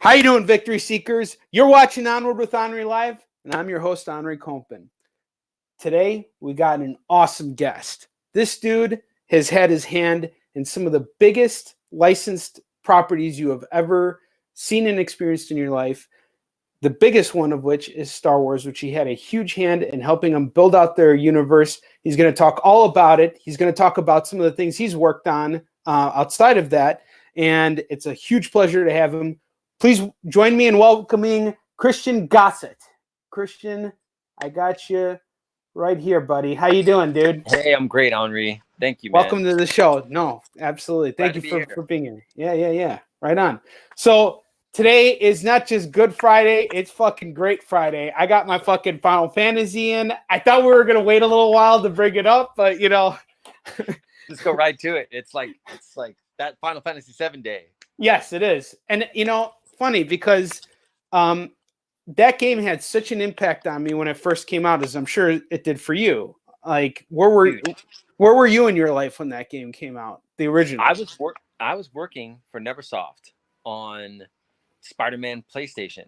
How you doing, Victory Seekers? You're watching Onward with Onrie Live, and I'm your host, Onrie Kompan. Today, we got an awesome guest. This dude has had his hand in some of the biggest licensed properties you have ever seen and experienced in your life. The biggest one of which is Star Wars, which he had a huge hand in helping them build out their universe. He's going to talk all about it. He's going to talk about some of the things he's worked on outside of that, and it's a huge pleasure to have him. Please join me in welcoming CHRISTIAN GOSSETT. Christian, I got you right here, buddy. How you doing, dude? Hey, I'm great, Onrie. Thank you, man. Welcome to the show. No, absolutely. Thank you for being here. Yeah. Right on. So today is not just Good Friday, it's fucking Great Friday. I got my fucking Final Fantasy in. I thought we were going to wait a little while to bring it up, but you know. Let's go right to it. It's like that Final Fantasy VII day. Yes, it is. And you know, funny because that game had such an impact on me when it first came out, as I'm sure it did for you. Like, where were you in your life when that game came out? The original. I was working for Neversoft on Spider-Man PlayStation.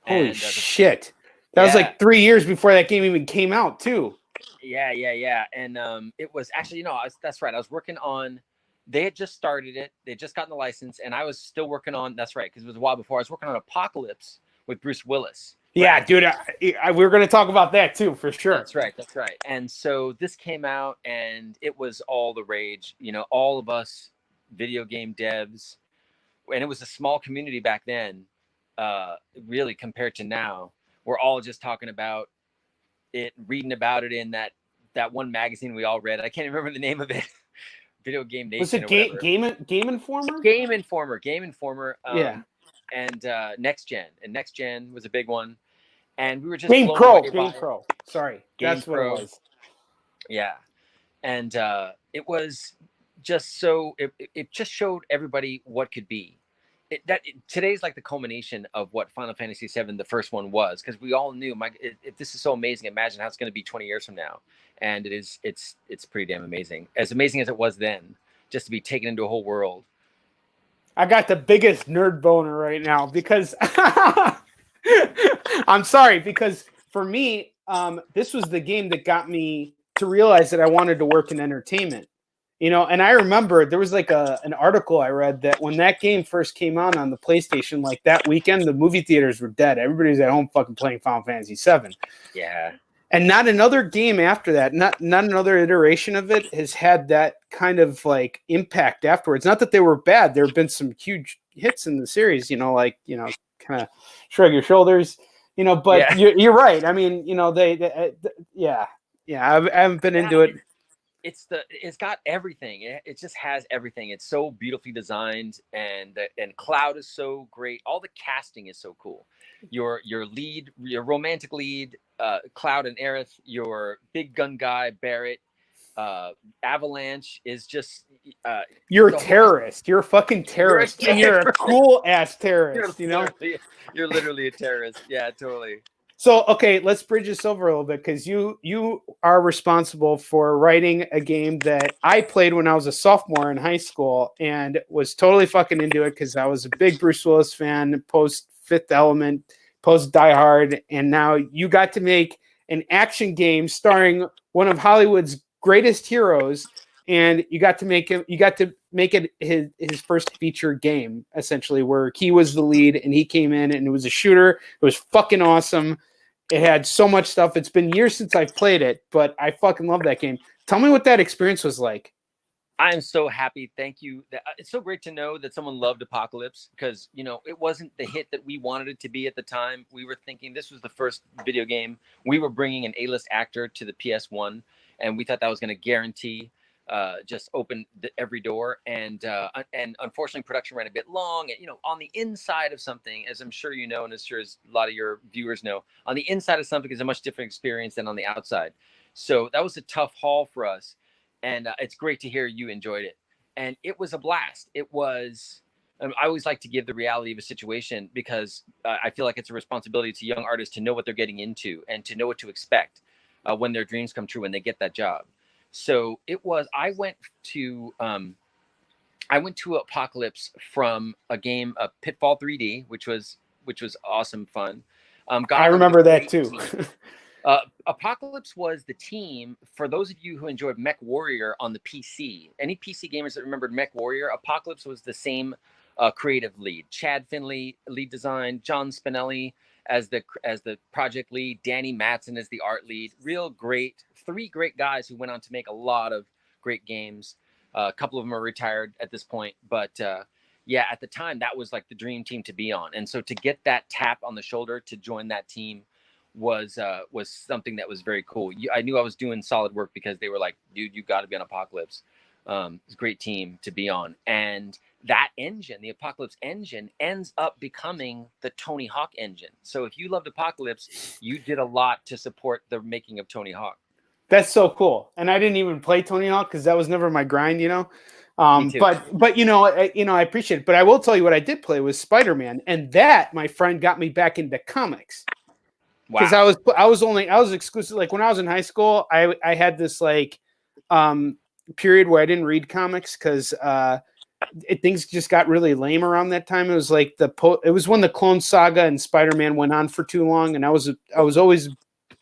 Holy shit! That was like 3 years before that game even came out, too. Yeah. And it was actually, that's right. I was working on. They had just started it. They had just gotten the license, and I was still working on. That's right, because it was a while before. I was working on Apocalypse with Bruce Willis. Yeah, dude, we were going to talk about that too, for sure. That's right. And so this came out, and it was all the rage. You know, all of us video game devs, and it was a small community back then. Really, compared to now, we're all just talking about it, reading about it in that one magazine we all read. I can't remember the name of it. Video Game Nation. Was it Game Informer? Game Informer. Yeah. And Next Gen was a big one. And we were just Game Pro. Sorry. That's what it was. Yeah. And it was just so it just showed everybody what could be. Today's like the culmination of what Final Fantasy VII, the first one, was, because we all knew, if this is so amazing, imagine how it's going to be 20 years from now. And it's pretty damn amazing as it was then, just to be taken into a whole world. I got the biggest nerd boner right now because I'm sorry, because for me, this was the game that got me to realize that I wanted to work in entertainment. You know, and I remember there was like an article I read that when that game first came out on the PlayStation, like that weekend, the movie theaters were dead. Everybody was at home fucking playing Final Fantasy VII. Yeah. And not another game after that, not another iteration of it has had that kind of like impact afterwards. Not that they were bad. There have been some huge hits in the series, kind of shrug your shoulders, but yeah. You're right. I mean, I haven't been into it. It's got everything. It just has everything. It's so beautifully designed, and Cloud is so great. All the casting is so cool. Your romantic lead, Cloud and Aerith. Your big gun guy, Barrett. Avalanche is just. You're a terrorist. You're a fucking terrorist, and you're a cool ass terrorist. You're literally a terrorist. Yeah, totally. So, okay, let's bridge this over a little bit, because you are responsible for writing a game that I played when I was a sophomore in high school and was totally fucking into it because I was a big Bruce Willis fan, post Fifth Element, post Die Hard, and now you got to make an action game starring one of Hollywood's greatest heroes, and you got to make it his first feature game, essentially, where he was the lead and he came in and it was a shooter. It was fucking awesome. It had so much stuff. It's been years since I've played it, but I fucking love that game. Tell me what that experience was like. I'm so happy. Thank you. It's so great to know that someone loved Apocalypse, because, it wasn't the hit that we wanted it to be at the time. We were thinking this was the first video game. We were bringing an A-list actor to the PS1, and we thought that was going to guarantee just open every door, and unfortunately production ran a bit long. And on the inside of something, as I'm sure you know, and as sure as a lot of your viewers know, on the inside of something is a much different experience than on the outside. So that was a tough haul for us, and it's great to hear you enjoyed it. And it was a blast. It was. I always like to give the reality of a situation, because I feel like it's a responsibility to young artists to know what they're getting into and to know what to expect when their dreams come true, when they get that job. So it was, I went to I went to Apocalypse from a game, Pitfall 3D, which was awesome fun. I Got on with remember a that great too. team. Apocalypse was the team, for those of you who enjoyed Mech Warrior on the PC. Any PC gamers that remembered Mech Warrior, Apocalypse was the same creative lead. Chad Finley, lead design, John Spinelli as the project lead, Danny Matson as the art lead. Real great, 3 great guys who went on to make a lot of great games. A couple of them are retired at this point, but yeah, at the time that was like the dream team to be on. And so to get that tap on the shoulder to join that team was something that was very cool. I knew I was doing solid work because they were like, dude, you got to be on Apocalypse. It's a great team to be on. And that engine, the Apocalypse engine, ends up becoming the Tony Hawk engine. So if you loved Apocalypse, you did a lot to support the making of Tony Hawk. That's so cool. And I didn't even play Tony Hawk because that was never my grind, you know. Me too. But I appreciate it. But I will tell you what I did play was Spider-Man, and that, my friend, got me back into comics. Because Wow. I was exclusive. Like when I was in high school, I had this like period where I didn't read comics because things just got really lame around that time. It was like it was when the Clone Saga and Spider-Man went on for too long, and I was always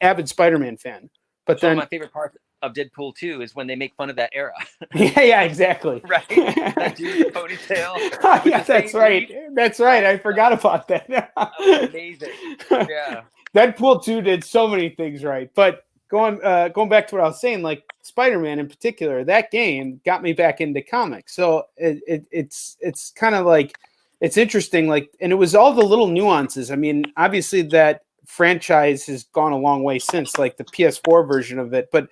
avid Spider-Man fan. But One then of my favorite parts of Deadpool 2 is when they make fun of that era. yeah, exactly. Right? That dude with the ponytail. Yeah, that's right. That's right. I forgot about that. That was amazing. Yeah. Deadpool 2 did so many things right. But going back to what I was saying, like Spider-Man in particular, that game got me back into comics. So it's kind of like, it's interesting. Like, and it was all the little nuances. I mean, obviously that franchise has gone a long way since, like the PS4 version of it, but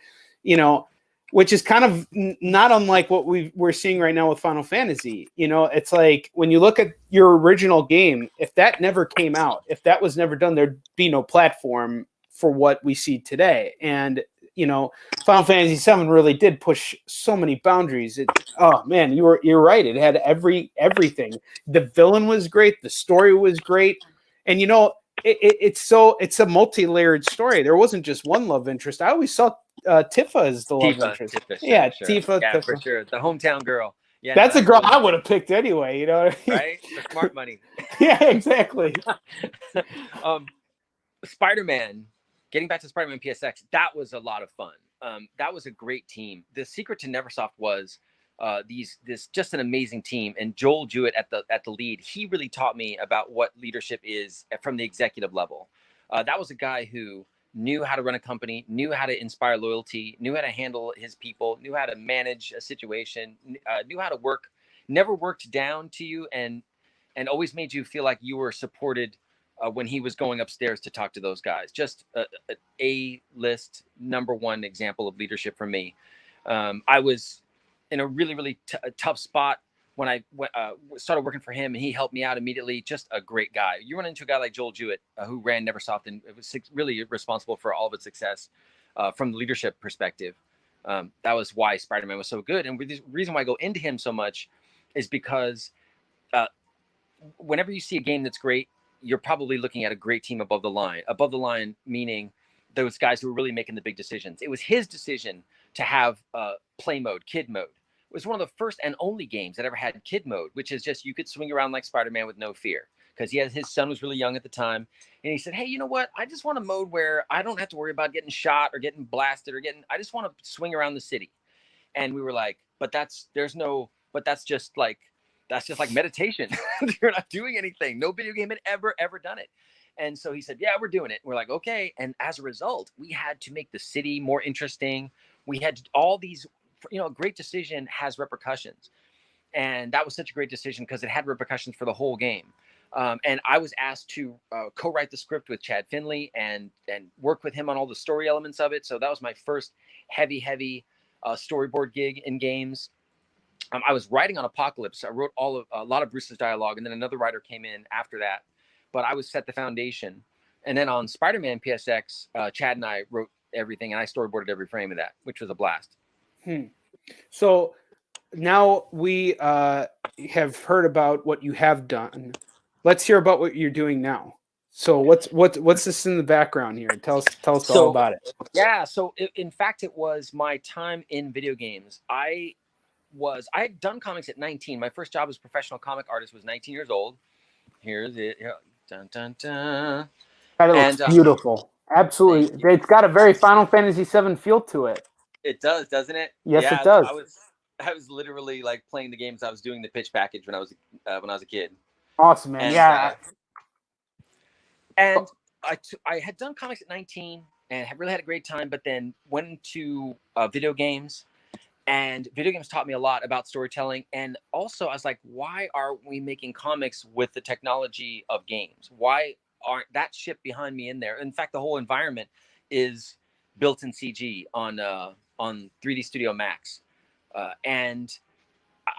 which is kind of not unlike what we're seeing right now with Final Fantasy. It's like when you look at your original game, if that never came out, if that was never done, there'd be no platform for what we see today. And Final Fantasy VII really did push so many boundaries. Oh man, you're right. It had everything. The villain was great. The story was great, and it's a multi-layered story. There wasn't just one love interest. I always saw Tifa as the love interest. Tifa, yeah, sure. Tifa. Yeah, Tifa. for sure. The hometown girl. Yeah, that's a girl really I would have picked anyway. right? The smart money. Yeah, exactly. Spider-Man. Getting back to Spider-Man PSX, that was a lot of fun. That was a great team. The secret to Neversoft was this just an amazing team, and Joel Jewett at the lead. He really taught me about what leadership is from the executive level. That was a guy who knew how to run a company, knew how to inspire loyalty, knew how to handle his people, knew how to manage a situation, knew how to work, never worked down to you, and always made you feel like you were supported when he was going upstairs to talk to those guys. Just a list #1 example of leadership for me. I was in a really, really tough spot when I started working for him, and he helped me out immediately. Just a great guy. You run into a guy like Joel Jewett, who ran Neversoft and was really responsible for all of its success from the leadership perspective. That was why Spider-Man was so good. And the reason why I go into him so much is because whenever you see a game that's great, you're probably looking at a great team above the line. Above the line, meaning those guys who were really making the big decisions. It was his decision to have play mode, kid mode. It was one of the first and only games that ever had kid mode, which is just you could swing around like Spider-Man with no fear, because his son was really young at the time. And he said, hey, you know what? I just want a mode where I don't have to worry about getting shot or getting blasted I just want to swing around the city. And we were like, but that's just like meditation. You're not doing anything. No video game had ever done it. And so he said, yeah, we're doing it. And we're like, okay. And as a result, we had to make the city more interesting. We had all these, a great decision has repercussions. And that was such a great decision because it had repercussions for the whole game. And I was asked to co-write the script with Chad Finley and work with him on all the story elements of it. So that was my first heavy storyboard gig in games. I was writing on Apocalypse. I wrote a lot of Bruce's dialogue, and then another writer came in after that. But I was set the foundation. And then on Spider-Man PSX, Chad and I wrote everything, and I storyboarded every frame of that, which was a blast. So now we have heard about what you have done. Let's hear about what you're doing now. So what's this in the background here? Tell us all about it. Yeah. So in fact, it was my time in video games. was I had done comics at 19. My first job as professional comic artist was 19 years old. Here's it. Here, dun, dun, dun. God, it looks beautiful. Absolutely. It's got a very Final Fantasy VII feel to it. It does, doesn't it? Yes, it does. I was literally like playing the games. I was doing the pitch package when I was a kid. Awesome, man. And, and I had done comics at 19 and really had a great time, but then went into video games, and video games taught me a lot about storytelling. And also I was like, why are we making comics with the technology of games? Why aren't that ship behind me in there? In fact, the whole environment is built in CG on 3D Studio Max. And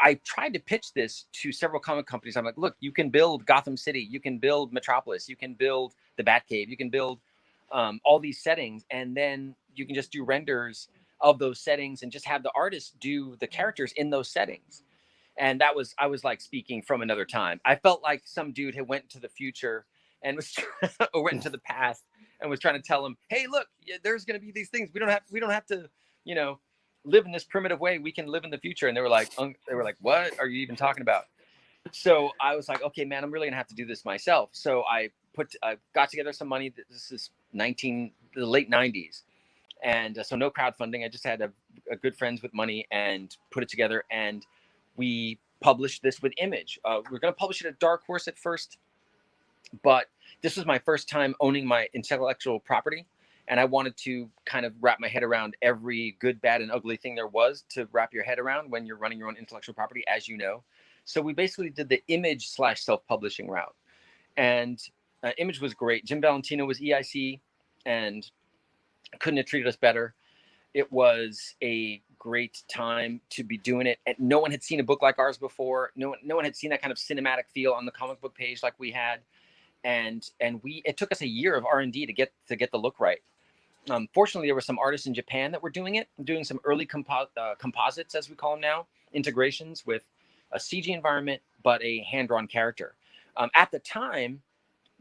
I tried to pitch this to several comic companies. I'm like, look, you can build Gotham City, you can build Metropolis, you can build the Batcave, you can build all these settings, and then you can just do renders of those settings and just have the artist do the characters in those settings. And I was like speaking from another time. I felt like some dude had went to the future and was or went into the past and was trying to tell him, hey, look, there's going to be these things. We don't have to, live in this primitive way. We can live in the future. And they were like, what are you even talking about? So I was like, okay, man, I'm really gonna have to do this myself. So I got together some money. This is the late 90s. And so no crowdfunding. I just had a good friends with money and put it together. And we published this with Image. We're going to publish it at Dark Horse at first, but this was my first time owning my intellectual property. And I wanted to kind of wrap my head around every good, bad, and ugly thing there was to wrap your head around when you're running your own intellectual property, as you know. So we basically did the Image / self-publishing route. And Image was great. Jim Valentino was EIC and couldn't have treated us better. It was a great time to be doing it. And no one had seen a book like ours before. No one had seen that kind of cinematic feel on the comic book page like we had. And it took us a year of R&D to get the look right. Fortunately, there were some artists in Japan that were doing some early composites, as we call them now, integrations with a CG environment, but a hand-drawn character. At the time,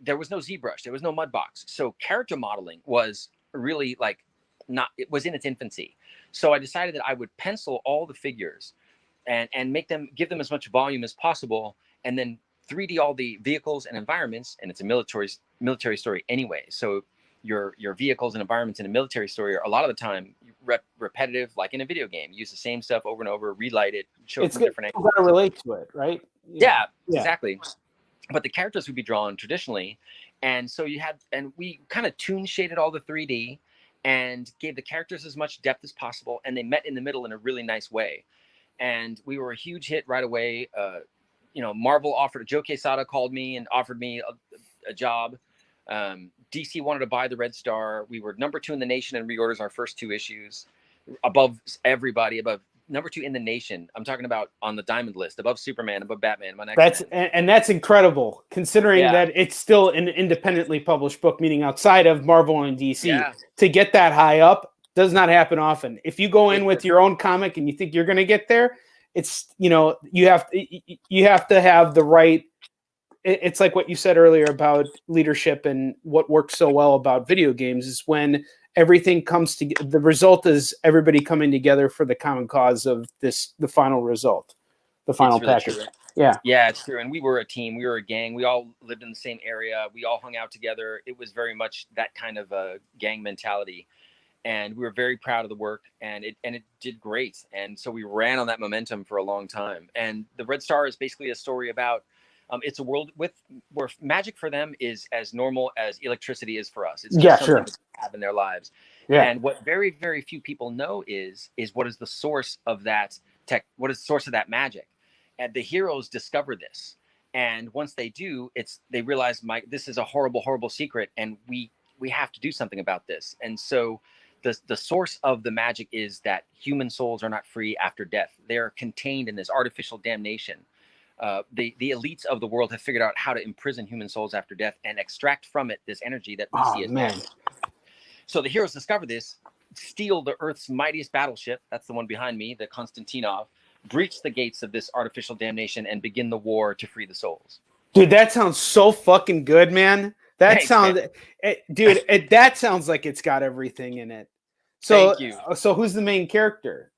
there was no ZBrush, there was no Mudbox. So character modeling was really it was in its infancy. So I decided that I would pencil all the figures and give them as much volume as possible, and then 3D all the vehicles and environments. And it's a military story anyway. So your vehicles and environments in a military story are a lot of the time repetitive, like in a video game. You use the same stuff over and over, relight it, show it from different angles. You gotta relate to it, right? Yeah, exactly. But the characters would be drawn traditionally. And so we kind of tune shaded all the 3D and gave the characters as much depth as possible. And they met in the middle in a really nice way. And we were a huge hit right away. Marvel Joe Quesada called me and offered me a job. DC wanted to buy the Red Star. We were number 2 in the nation in reorders our first 2 issues, above everybody, above number 2 in the nation. I'm talking about on the diamond list, above Superman, above Batman. That's incredible, considering that it's still an independently published book, meaning outside of Marvel and DC. Yeah. To get that high up does not happen often. If you go in with your own comic and you think you're going to get there, it's you have to have the right. It's like what you said earlier about leadership, and what works so well about video games is when everything comes together. The result is everybody coming together for the common cause of the final result, the final package. True. Yeah, it's true. And we were a team. We were a gang. We all lived in the same area. We all hung out together. It was very much that kind of a gang mentality. And we were very proud of the work, and it did great. And so we ran on that momentum for a long time. And the Red Star is basically a story about it's a world where magic for them is as normal as electricity is for us. It's just something that they have in their lives. Yeah. And what very, very few people know is what is the source of that tech? What is the source of that magic? And the heroes discover this. And once they do, they realize, this is a horrible, horrible secret, and we have to do something about this. And so the source of the magic is that human souls are not free after death. They're contained in this artificial damnation. The elites of the world have figured out how to imprison human souls after death and extract from it this energy that we see as death. So the heroes discover this, steal the Earth's mightiest battleship, that's the one behind me, the Konstantinov, breach the gates of this artificial damnation, and begin the war to free the souls. Dude, that sounds so fucking good, man. That sounds like it's got everything in it. So, Thank you. So who's the main character?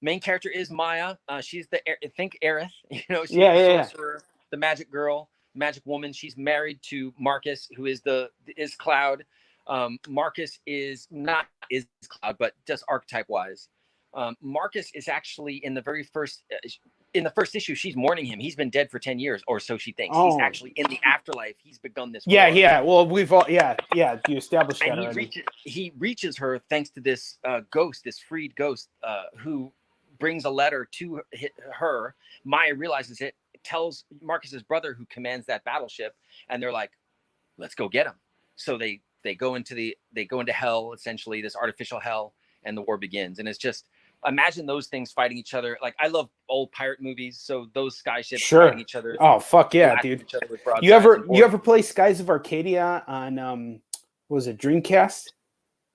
Main character is Maya. She's the think Aerith. You know, she's Yeah, the yeah, yeah. sorcerer, the magic girl, magic woman. She's married to Marcus, who is Cloud. Marcus is not is Cloud, but just archetype wise. Marcus is actually in the very first. In the first issue, she's mourning him. He's been dead for 10 years, or so she thinks. He's actually in the afterlife. He's begun this Yeah, war. yeah. Well, we've all, yeah. You established that And already. he reaches her thanks to this ghost, this freed ghost, who brings a letter to her. Maya realizes it, tells Marcus's brother, who commands that battleship, and they're like, "Let's go get him." So they go into hell, essentially this artificial hell, and the war begins. And it's just, imagine those things fighting each other. Like, I love old pirate movies, so those sky ships fighting each other. Oh fuck yeah, dude! You ever play Skies of Arcadia on what was it, Dreamcast?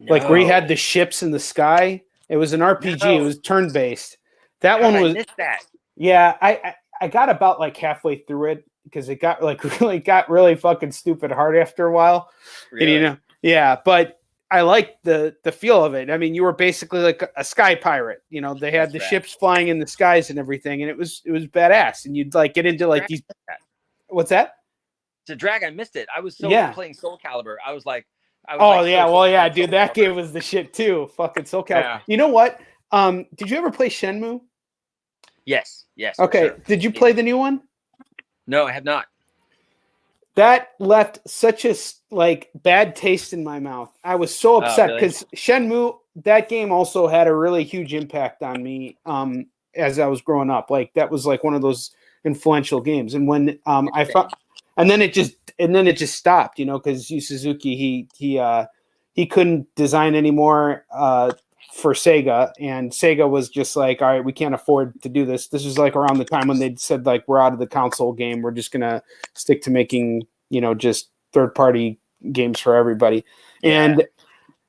No. Like where you had the ships in the sky. It was an RPG. No. It was turn based. That one was. I missed that. Yeah, I got about like halfway through it because it got really fucking stupid hard after a while. Really? And, you know, yeah, but I liked the feel of it. I mean, you were basically like a sky pirate. You know, they had the ships flying in the skies and everything, and it was badass. And you'd like get into like these. What's that? It's a drag. I missed it. I was playing Soul Calibur. I was like. Dude, that game was the shit too. Fucking Soul Calibur. Yeah. You know what? Did you ever play Shenmue? Yes. Okay. Sure. Did you play the new one? No, I have not. That left such a bad taste in my mouth. I was so upset because Shenmue, that game also had a really huge impact on me as I was growing up. Like that was like one of those influential games. And when I found, and then it just stopped, you know, because Yu Suzuki he couldn't design anymore for Sega, and Sega was just like, all right, we can't afford to do this. This was like around the time when they said like, we're out of the console game, we're just gonna stick to making, you know, just third-party games for everybody. Yeah. And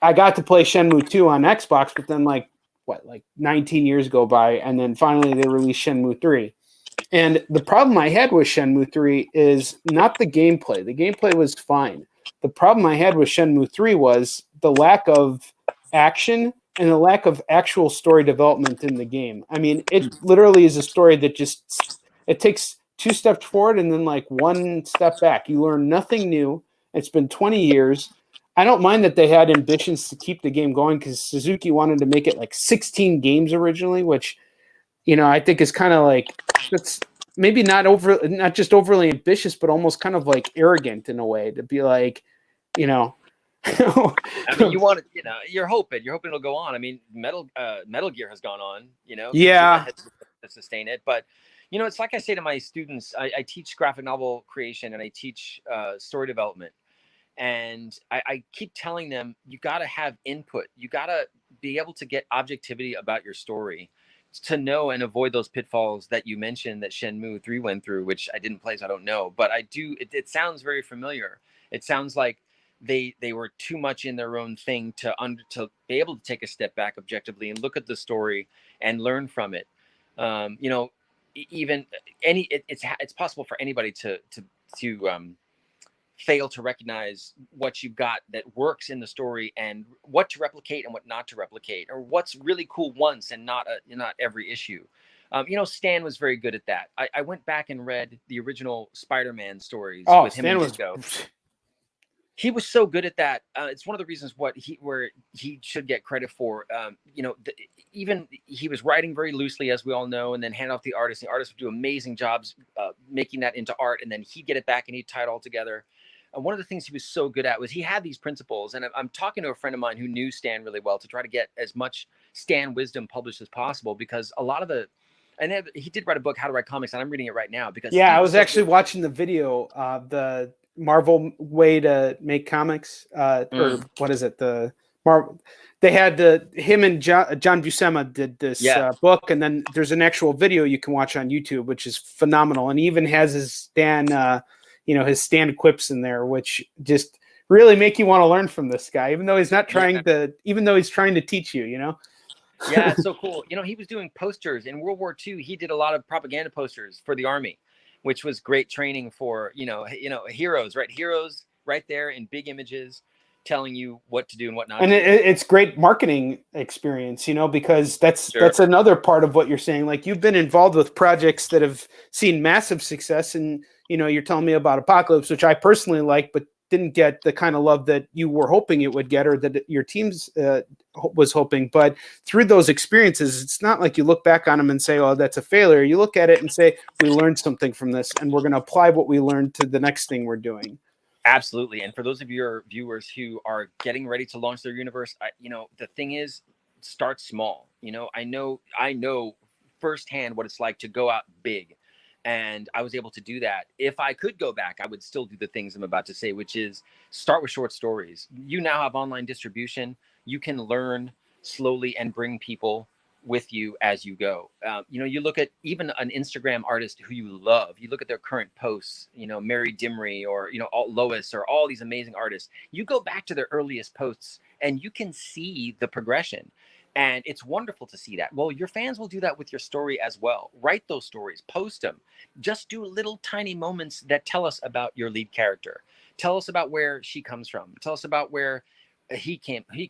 I got to play Shenmue 2 on Xbox, but then like 19 years go by, and then finally they released Shenmue 3. And the problem I had with Shenmue 3 is not the gameplay. The gameplay was fine. The problem I had with Shenmue 3 was the lack of action and the lack of actual story development in the game. I mean, it literally is a story that it takes 2 steps forward and then like 1 step back. You learn nothing new. It's been 20 years. I don't mind that they had ambitions to keep the game going because Suzuki wanted to make it like 16 games originally, which, you know, I think is kind of like, that's maybe not just overly ambitious, but almost kind of like arrogant in a way to be like, you know. I mean, you want to, you know, you're hoping it'll go on. I mean, Metal Gear has gone on, you know, yeah, to sustain it. But, you know, it's like I say to my students, I teach graphic novel creation and I teach story development. And I keep telling them, you got to have input. You got to be able to get objectivity about your story to know and avoid those pitfalls that you mentioned that Shenmue 3 went through, which I didn't play, so I don't know. But I do. It sounds very familiar. It sounds like they were too much in their own thing to be able to take a step back objectively and look at the story and learn from it. You know, even it's possible for anybody to fail to recognize what you've got that works in the story and what to replicate and what not to replicate, or what's really cool once and not every issue. You know, Stan was very good at that. I went back and read the original Spider-Man stories with him and Disco. He was so good at that. It's one of the reasons where he should get credit for. You know, even he was writing very loosely, as we all know, and then hand off the artist. The artist would do amazing jobs making that into art, and then he'd get it back and he'd tie it all together. And one of the things he was so good at was he had these principles. And I'm talking to a friend of mine who knew Stan really well to try to get as much Stan wisdom published as possible, because a lot of he did write a book, How to Write Comics, and I'm reading it right now. Because I was actually watching the video, the Marvel way to make comics, or what is it? The Marvel. They had him and John Buscema did this book, and then there's an actual video you can watch on YouTube, which is phenomenal, and he even has his Stan, his Stan quips in there, which just really make you want to learn from this guy, even though he's not trying to, even though he's trying to teach you, you know. Yeah, it's so cool. You know, he was doing posters in World War II. He did a lot of propaganda posters for the army, which was great training for, you know, heroes, right? Heroes right there in big images telling you what to do and what not and to do. it's great marketing experience, you know, because that's another part of what you're saying. Like, you've been involved with projects that have seen massive success, and you know, you're telling me about Apocalypse, which I personally like, but didn't get the kind of love that you were hoping it would get, or that your team's was hoping. But through those experiences, it's not like you look back on them and say, oh, that's a failure. You look at it and say, we learned something from this, and we're going to apply what we learned to the next thing we're doing. Absolutely. And for those of your viewers who are getting ready to launch their universe, you know, the thing is, start small. You know, I know firsthand what it's like to go out big. And I was able to do that. If I could go back, I would still do the things I'm about to say, which is start with short stories. You now have online distribution. You can learn slowly and bring people with you as you go. You know, you look at even an Instagram artist who you love, you look at their current posts, you know, Mary Dimry, or, you know, Lois, or all these amazing artists. You go back to their earliest posts and you can see the progression. And it's wonderful to see that. Well, your fans will do that with your story as well. Write those stories, post them. Just do little tiny moments that tell us about your lead character. Tell us about where she comes from. Tell us about where he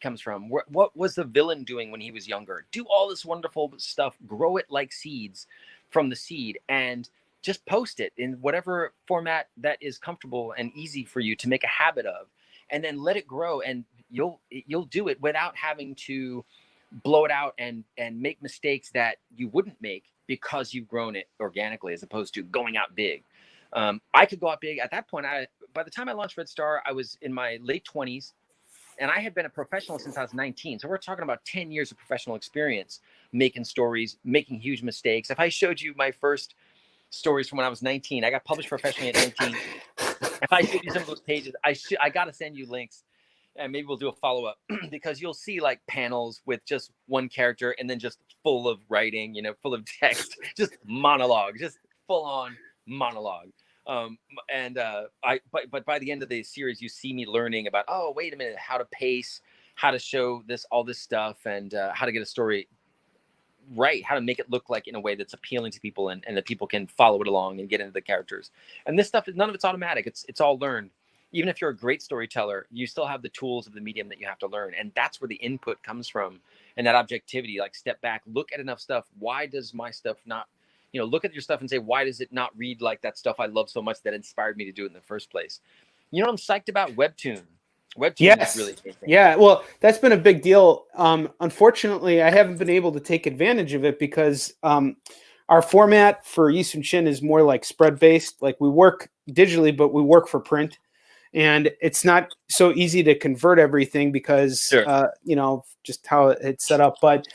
comes from. What was the villain doing when he was younger? Do all this wonderful stuff. Grow it like seeds from the seed, and just post it in whatever format that is comfortable and easy for you to make a habit of, and then let it grow. And you'll do it without having to blow it out and make mistakes that you wouldn't make, because you've grown it organically, as opposed to going out big. I could go out big at that point. By the time I launched Red Star, I was in my late 20s, and I had been a professional since I was 19. So we're talking about 10 years of professional experience, making stories, making huge mistakes. If I showed you my first stories from when I was 19, I got published professionally at 19. If I showed you some of those pages, I got to send you links. And maybe we'll do a follow-up, because you'll see like panels with just one character and then just full of writing, you know, full of text, just monologue, just full on monologue. But by the end of the series, you see me learning about, oh, wait a minute, how to pace, how to show all this stuff, and how to get a story right, how to make it look like in a way that's appealing to people, and that people can follow it along and get into the characters. And this stuff, none of it's automatic. It's all learned. Even if you're a great storyteller, you still have the tools of the medium that you have to learn. And that's where the input comes from, and that objectivity. Like, step back, look at enough stuff. Why does my stuff not, you know, look at your stuff and say, why does it not read like that stuff I love so much that inspired me to do it in the first place? You know what I'm psyched about? Webtoon. Webtoon is really interesting. Yeah, well, that's been a big deal. Unfortunately, I haven't been able to take advantage of it, because our format for Yisun Shin is more like spread-based. Like, we work digitally, but we work for print. And it's not so easy to convert everything, because, you know, just how it's set up. But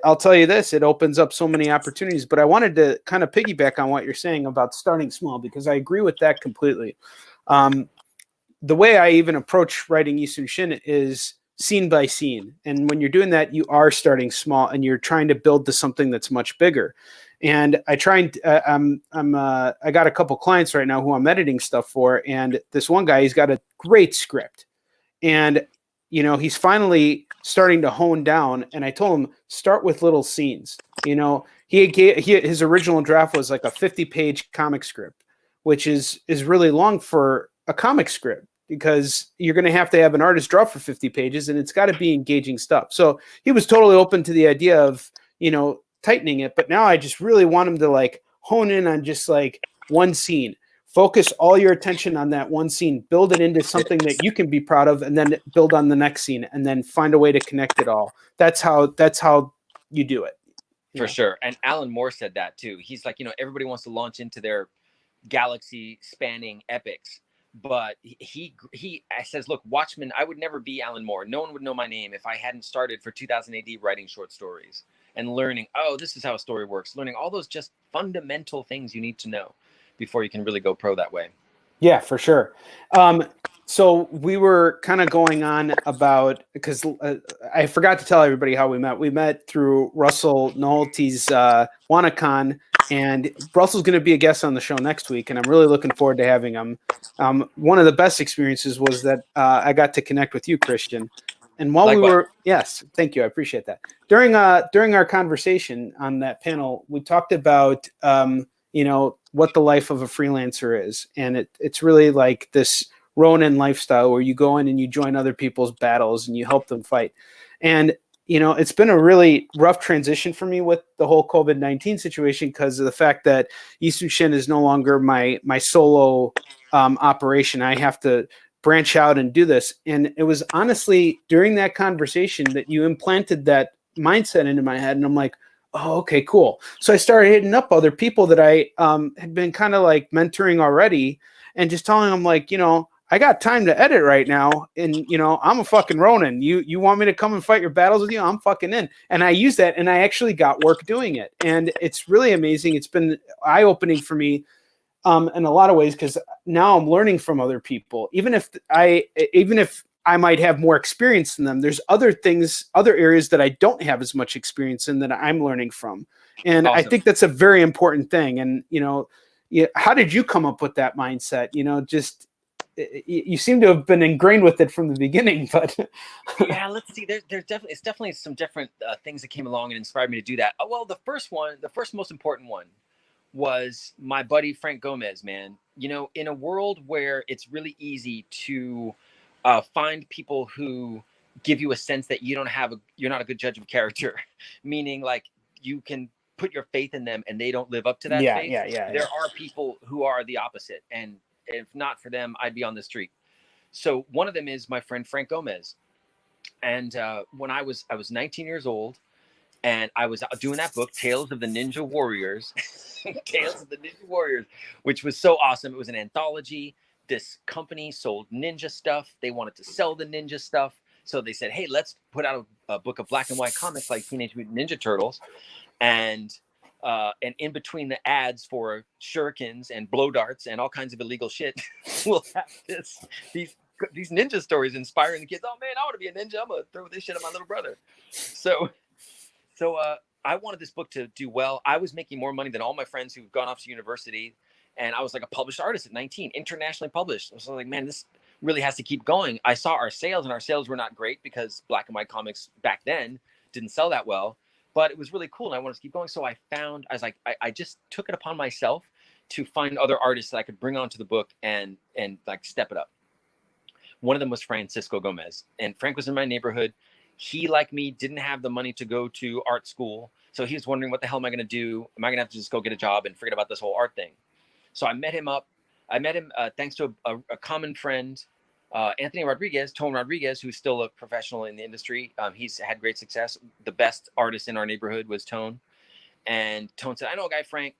I'll tell you this, it opens up so many opportunities. But I wanted to kind of piggyback on what you're saying about starting small, because I agree with that completely. The way I even approach writing Yisun Shin is scene by scene. And when you're doing that, you are starting small and you're trying to build to something that's much bigger. And I try and I got a couple clients right now who I'm editing stuff for, and this one guy, he's got a great script, and you know, he's finally starting to hone down. And I told him, start with little scenes. You know, his original draft was like a 50-page comic script, which is really long for a comic script, because you're going to have an artist draw for 50 pages, and it's got to be engaging stuff. So he was totally open to the idea of, you know, tightening it. But now I just really want him to like hone in on just like one scene, focus all your attention on that one scene, build it into something that you can be proud of, and then build on the next scene, and then find a way to connect it all. That's how you do it. For sure. And Alan Moore said that too. He's like, you know, everybody wants to launch into their galaxy spanning epics, but he says, look, Watchmen, I would never be Alan Moore. No one would know my name if I hadn't started for 2000 AD writing short stories and learning, oh, this is how a story works, learning all those just fundamental things you need to know before you can really go pro that way. Yeah, for sure. So we were kind of going on about, because I forgot to tell everybody how we met. We met through Russell Nolte's WannaCon, and Russell's going to be a guest on the show next week, and I'm really looking forward to having him. One of the best experiences was that I got to connect with you, Christian. And while we were, yes, thank you, I appreciate that. During our conversation on that panel, we talked about you know, what the life of a freelancer is, and it's really like this Ronin lifestyle where you go in and you join other people's battles and you help them fight. And, you know, it's been a really rough transition for me with the whole COVID-19 situation because of the fact that Eastern Shin is no longer my solo operation. I have to branch out and do this. And it was honestly during that conversation that you implanted that mindset into my head. And I'm like, oh, okay, cool. So I started hitting up other people that I had been kind of like mentoring already and just telling them like, you know, I got time to edit right now. And, you know, I'm a fucking Ronin. You want me to come and fight your battles with you? I'm fucking in. And I used that and I actually got work doing it. And it's really amazing. It's been eye-opening for me in a lot of ways because now I'm learning from other people. Even if I might have more experience than them, there's other areas that I don't have as much experience in that I'm learning from. And awesome. I think that's a very important thing. And, you know, how did you come up with that mindset? You know, just you seem to have been ingrained with it from the beginning, but yeah, let's see. There's definitely some different things that came along and inspired me to do that. Well, the first most important one was my buddy Frank Gomez, man. You know, in a world where it's really easy to find people who give you a sense that you're not a good judge of character, meaning like you can put your faith in them and they don't live up to that faith. There are people who are the opposite, and if not for them, I'd be on the street. So one of them is my friend Frank Gomez. And when I was 19 years old, and I was doing that book, Tales of the Ninja Warriors, which was so awesome. It was an anthology. This company sold ninja stuff. They wanted to sell the ninja stuff. So they said, hey, let's put out a book of black and white comics like Teenage Mutant Ninja Turtles. And in between the ads for shurikens and blow darts and all kinds of illegal shit, we'll have these ninja stories inspiring the kids. Oh man, I want to be a ninja. I'm gonna throw this shit at my little brother. So I wanted this book to do well. I was making more money than all my friends who've gone off to university, and I was like a published artist at 19, internationally published. So I was like, man, this really has to keep going. I saw our sales, and our sales were not great because black and white comics back then didn't sell that well. But it was really cool, and I wanted to keep going. So I just took it upon myself to find other artists that I could bring onto the book and like step it up. One of them was Francisco Gomez, and Frank was in my neighborhood. He, like me, didn't have the money to go to art school. So he was wondering, what the hell am I going to do? Am I going to have to just go get a job and forget about this whole art thing? So I met him thanks to a common friend, Tone Rodriguez, who's still a professional in the industry. He's had great success. The best artist in our neighborhood was Tone. And Tone said, I know a guy, Frank.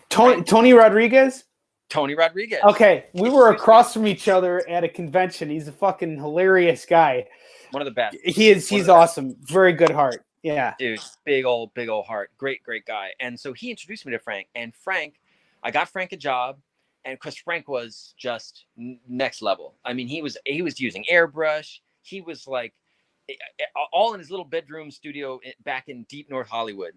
Tony Rodriguez? Tony Rodriguez. Okay. We were across from each other at a convention. He's a fucking hilarious guy. One of the best. He's awesome. Very good heart. Yeah. Dude, big old heart. Great guy. And so he introduced me to Frank. And I got Frank a job. And because Frank was just next level. I mean, he was using airbrush. He was like all in his little bedroom studio back in deep North Hollywood.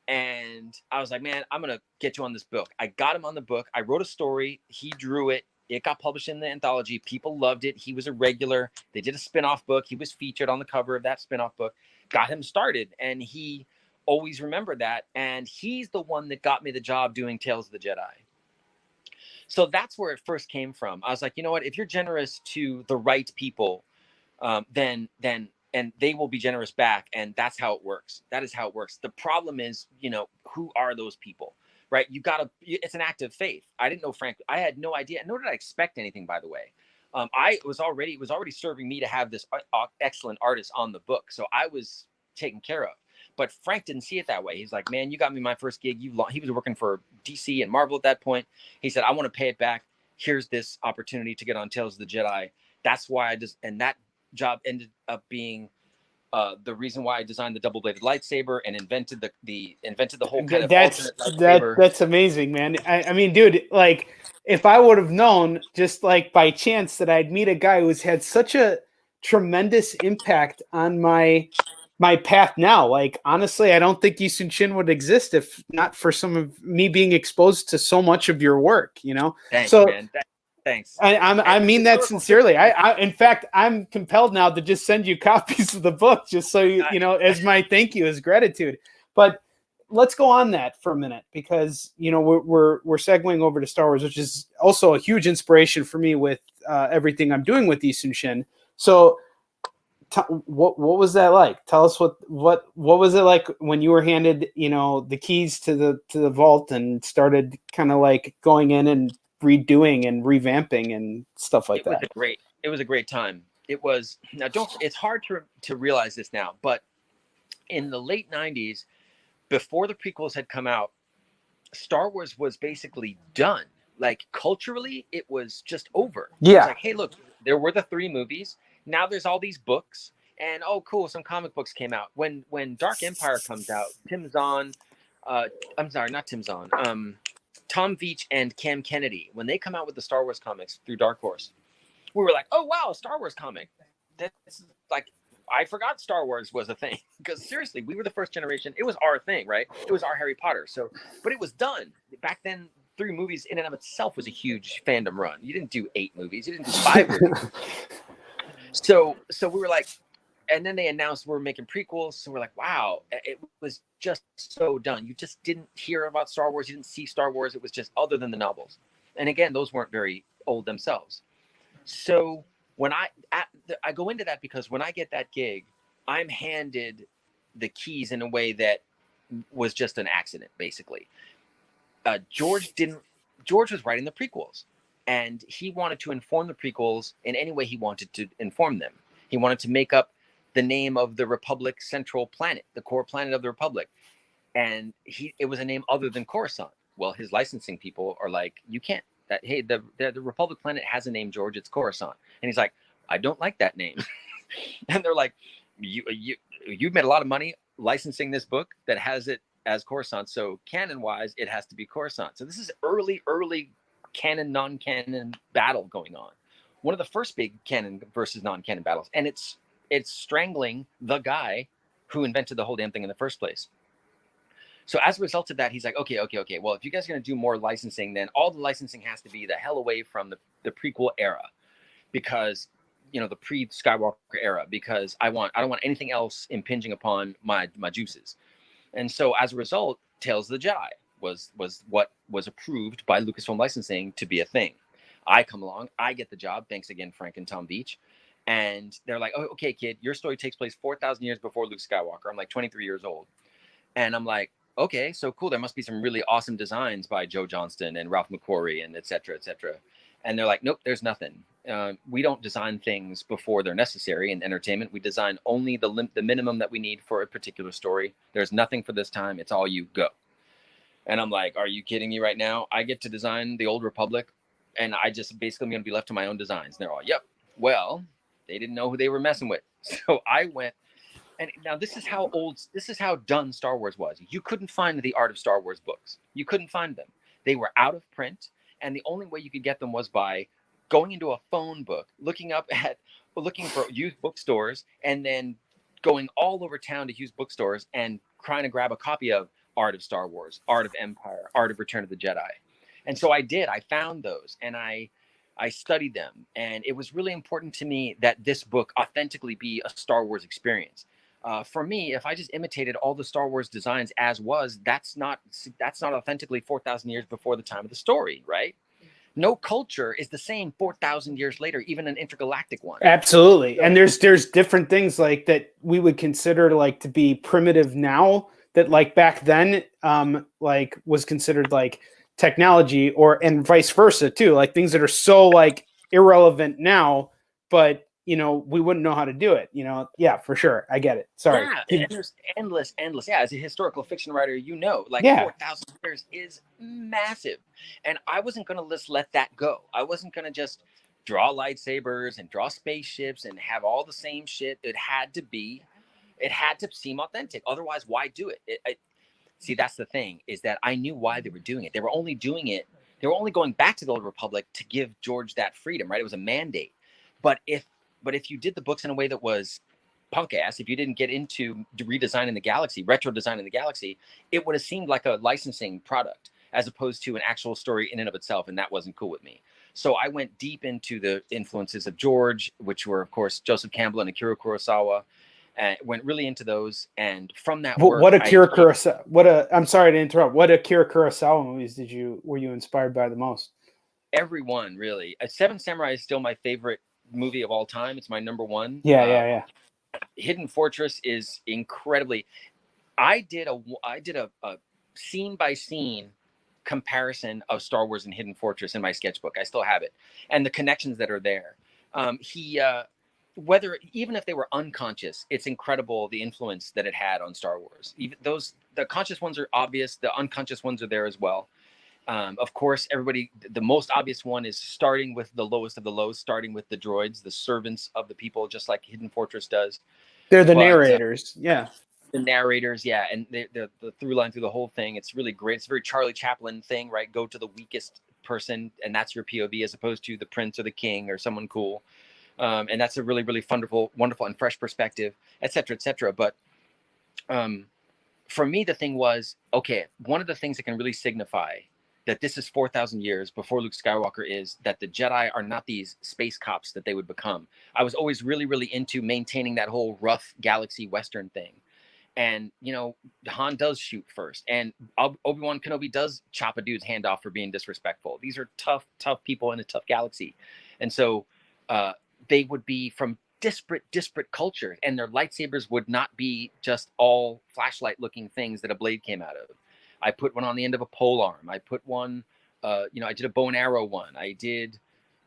And I was like, man, I'm going to get you on this book. I got him on the book. I wrote a story. He drew it. It got published in the anthology. People loved it. He was a regular. They did a spinoff book. He was featured on the cover of that spinoff book. Got him started. And he always remembered that. And he's the one that got me the job doing Tales of the Jedi. So that's where it first came from. I was like, you know what? If you're generous to the right people, then they will be generous back. And that's how it works. That is how it works. The problem is, you know, who are those people? Right? It's an act of faith. I didn't know Frank. I had no idea. Nor did I expect anything, by the way. It was already serving me to have this excellent artist on the book. So I was taken care of. But Frank didn't see it that way. He's like, man, you got me my first gig. He was working for DC and Marvel at that point. He said, I want to pay it back. Here's this opportunity to get on Tales of the Jedi. That's why and that job ended up being the reason why I designed the double-bladed lightsaber and invented the whole kind of alternate lightsaber. That's amazing, man. I mean, dude, like if I would have known just like by chance that I'd meet a guy who's had such a tremendous impact on my path now, like honestly, I don't think Eastern Shin would exist if not for some of me being exposed to so much of your work, you know? Thanks, man. Thanks. I mean that sincerely. In fact, I'm compelled now to just send you copies of the book just so you know, as my thank you, as gratitude. But let's go on that for a minute, because we're segueing over to Star Wars, which is also a huge inspiration for me with everything I'm doing with Eastern Shin. So what was that like? Tell us what was it like when you were handed the keys to the vault and started kind of like going in and redoing and revamping and stuff like that. It was a great time. It was, now it's hard to realize this now, but in the late 90s, before the prequels had come out, Star Wars was basically done. Like culturally, it was just over. Yeah. It was like, hey, look, there were the 3 movies. Now there's all these books, and oh, cool, some comic books came out. When Dark Empire comes out, Tim Zahn, I'm sorry, not Tim Zahn, Tom Veitch and Cam Kennedy, when they come out with the Star Wars comics through Dark Horse, we were like, oh wow, a Star Wars comic. That's like, I forgot Star Wars was a thing, because seriously, we were the first generation. It was our thing, right? It was our Harry Potter. So, but it was done back then. 3 movies in and of itself was a huge fandom run. You didn't do 8 movies. You didn't do 5 movies. So we were like, and then they announced we're making prequels. So we're like, wow, it was just so done. You just didn't hear about Star Wars. You didn't see Star Wars. It was just other than the novels. And again, those weren't very old themselves. So when I go into that, because when I get that gig, I'm handed the keys in a way that was just an accident, basically. George was writing the prequels, and he wanted to inform the prequels in any way he wanted to inform them. He wanted to make up the name of the Republic central planet, the core planet of the Republic. And it was a name other than Coruscant. Well, his licensing people are like, you can't. Hey, the Republic planet has a name, George. It's Coruscant. And he's like, I don't like that name. And they're like, you've made a lot of money licensing this book that has it as Coruscant. So canon-wise, it has to be Coruscant. So this is early canon, non-canon battle going on. One of the first big canon versus non-canon battles. And it's strangling the guy who invented the whole damn thing in the first place. So as a result of that, he's like, okay. Well, if you guys are going to do more licensing, then all the licensing has to be the hell away from the prequel era, because, the pre-Skywalker era, because I don't want anything else impinging upon my juices. And so as a result, Tales of the Jedi was what was approved by Lucasfilm Licensing to be a thing. I come along, I get the job. Thanks again, Frank and Tom Veitch. And they're like, oh, okay, kid, your story takes place 4,000 years before Luke Skywalker. I'm like 23 years old. And I'm like, okay, so cool. There must be some really awesome designs by Joe Johnston and Ralph McQuarrie and et cetera, et cetera. And they're like, nope, there's nothing. We don't design things before they're necessary in entertainment. We design only the minimum that we need for a particular story. There's nothing for this time. It's all you, go. And I'm like, are you kidding me right now? I get to design the Old Republic, and I just basically am going to be left to my own designs. And they're all, yep. Well, they didn't know who they were messing with. So I went, and now this is how done Star Wars was. You couldn't find the Art of Star Wars books. You couldn't find them. They were out of print. And the only way you could get them was by going into a phone book, looking for used bookstores, and then going all over town to used bookstores and trying to grab a copy of Art of Star Wars, Art of Empire, Art of Return of the Jedi. And so I did. I found those, and I studied them. And it was really important to me that this book authentically be a Star Wars experience. For me, if I just imitated all the Star Wars designs as was, that's not authentically 4,000 years before the time of the story, right? No culture is the same 4,000 years later, even an intergalactic one. Absolutely. And there's different things like that we would consider like to be primitive now that like back then like was considered like technology, and vice versa too. Like things that are so like irrelevant now, but we wouldn't know how to do it, Yeah, for sure. I get it. Sorry. Yeah, there's endless. Yeah, as a historical fiction writer, like 4,000 years is massive. And I wasn't going to just let that go. I wasn't going to just draw lightsabers and draw spaceships and have all the same shit. It had to seem authentic. Otherwise, why do it? See, that's the thing, is that I knew why they were doing it. They were only doing it. They were only going back to the Old Republic to give George that freedom, right? It was a mandate. But if you did the books in a way that was punk ass, if you didn't get into redesigning the galaxy, retro designing the galaxy, it would have seemed like a licensing product as opposed to an actual story in and of itself. And that wasn't cool with me. So I went deep into the influences of George, which were, of course, Joseph Campbell and Akira Kurosawa. and went really into those. And from that What, work, what Akira Kurosawa? I'm sorry to interrupt. What Akira Kurosawa movies were you inspired by the most? Everyone, really. Seven Samurai is still my favorite movie of all time. It's my number one. Yeah. Hidden Fortress is incredibly. I did a scene by scene comparison of Star Wars and Hidden Fortress in my sketchbook. I still have it, and the connections that are there. Whether even if they were unconscious, it's incredible the influence that it had on Star Wars. Even the conscious ones are obvious, the unconscious ones are there as well. Of course, the most obvious one is starting with the lowest of the lows, starting with the droids, the servants of the people, just like Hidden Fortress does. They're the narrators, yeah. The narrators, yeah, and the through line through the whole thing, it's really great. It's a very Charlie Chaplin thing, right? Go to the weakest person, and that's your POV, as opposed to the prince or the king or someone cool. And that's a really, really wonderful and fresh perspective, et cetera, et cetera. But for me, the thing was, okay, one of the things that can really signify that this is 4,000 years before Luke Skywalker is that the Jedi are not these space cops that they would become. I was always really, really into maintaining that whole rough galaxy Western thing. And, Han does shoot first. And Obi-Wan Kenobi does chop a dude's hand off for being disrespectful. These are tough, tough people in a tough galaxy. And so they would be from disparate cultures. And their lightsabers would not be just all flashlight-looking things that a blade came out of. I put one on the end of a pole arm. I put one, I did a bow and arrow one. I did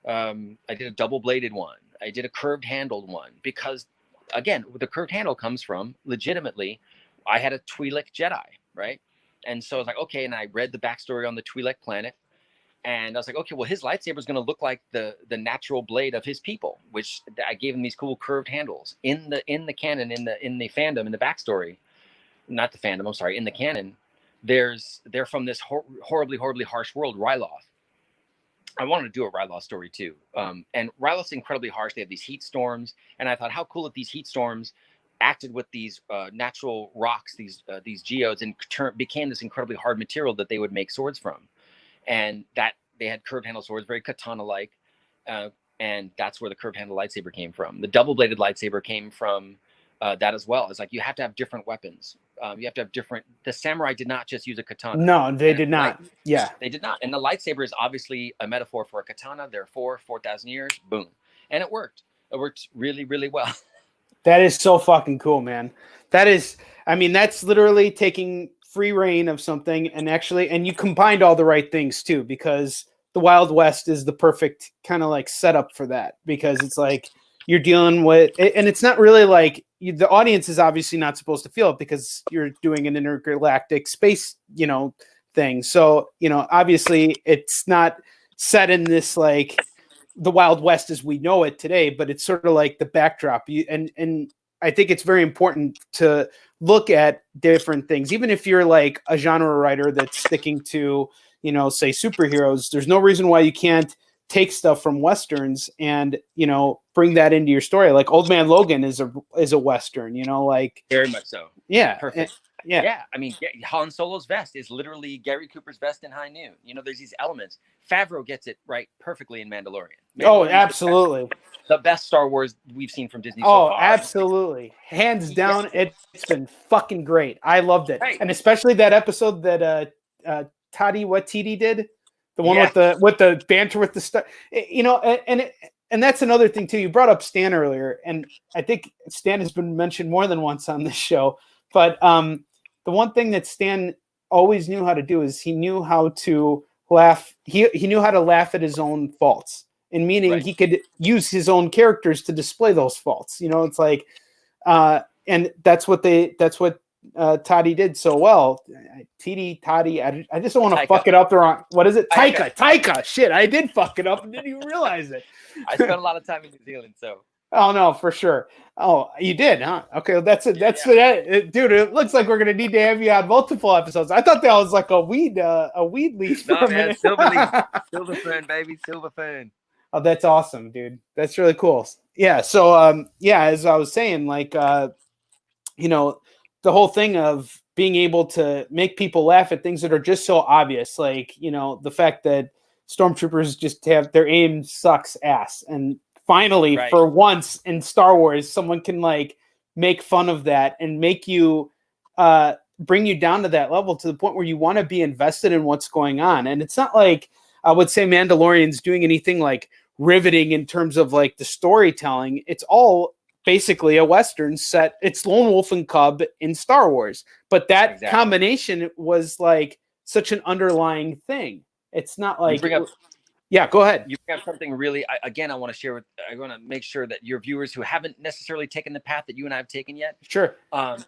a double-bladed one. I did a curved-handled one because, again, the curved handle comes from, legitimately, I had a Twi'lek Jedi, right? And so I was like, okay, and I read the backstory on the Twi'lek planet, and I was like, okay, well, his lightsaber is going to look like the natural blade of his people, which I gave him these cool curved handles. In the canon, in the fandom, in the backstory, not the fandom, I'm sorry, in the canon, they're from this horribly harsh world, Ryloth. I wanted to do a Ryloth story too. And Ryloth's incredibly harsh. They have these heat storms. And I thought, how cool if these heat storms acted with these natural rocks, these geodes, and became this incredibly hard material that they would make swords from. And that they had curved handle swords, very katana-like. And that's where the curved handle lightsaber came from. The double-bladed lightsaber came from that as well. It's like you have to have different weapons. You have to have different. The samurai did not just use a katana. No, they did not. Yeah, they did not. And the lightsaber is obviously a metaphor for a katana. Therefore, 4,000 years, boom, and it worked. It worked really, really well. That is so fucking cool, man. That's literally taking free reign of something and you combined all the right things too, because the Wild West is the perfect kind of like setup for that, because it's like you're dealing with, and it's not really like the audience is obviously not supposed to feel it because you're doing an intergalactic space, thing. So, obviously it's not set in this like the Wild West as we know it today, but it's sort of like the backdrop. And I think it's very important to look at different things, even if you're like a genre writer that's sticking to, say superheroes. There's no reason why you can't take stuff from Westerns and, bring that into your story. Like Old Man Logan is a Western, like very much so. Yeah. Perfect. Yeah. I mean, Han Solo's vest is literally Gary Cooper's vest in High Noon. There's these elements. Favreau gets it right perfectly in Mandalorian. Oh, absolutely. The best Star Wars we've seen from Disney so far. Oh, absolutely. Hands down, it's been fucking great. I loved it. Right. And especially that episode that Toddy Waititi did. The one with the banter with the stuff. And that's another thing too. You brought up Stan earlier, and I think Stan has been mentioned more than once on this show. But the one thing that Stan always knew how to do is he knew how to laugh. He knew how to laugh at his own faults, and meaning he could use his own characters to display those faults. It's like, and that's what Toddy did so well. Toddy. I just don't want to fuck it up the wrong. What is it? Taika. Shit, I did fuck it up and didn't even realize it. I spent a lot of time in New Zealand, so. Oh no, for sure. Oh, you did, huh? Okay, well, that's it. Dude. It looks like we're gonna need to have you on multiple episodes. I thought that was like a weed leaf for a minute. Silver leaf, silver fern, baby, silver fern. Oh, that's awesome, dude. That's really cool. Yeah. So, as I was saying, like, the whole thing of being able to make people laugh at things that are just so obvious, like, the fact that stormtroopers just have their aim sucks ass, and finally, for once in Star Wars, someone can like make fun of that and make you bring you down to that level, to the point where you want to be invested in what's going on. And it's not like I would say Mandalorian's doing anything like riveting in terms of like the storytelling. It's all basically a Western set. It's Lone Wolf and Cub in Star Wars, but that combination was like such an underlying thing. It's not like, yeah, go ahead. You have something really, I want to share with, I want to make sure that your viewers who haven't necessarily taken the path that you and I have taken yet. Sure.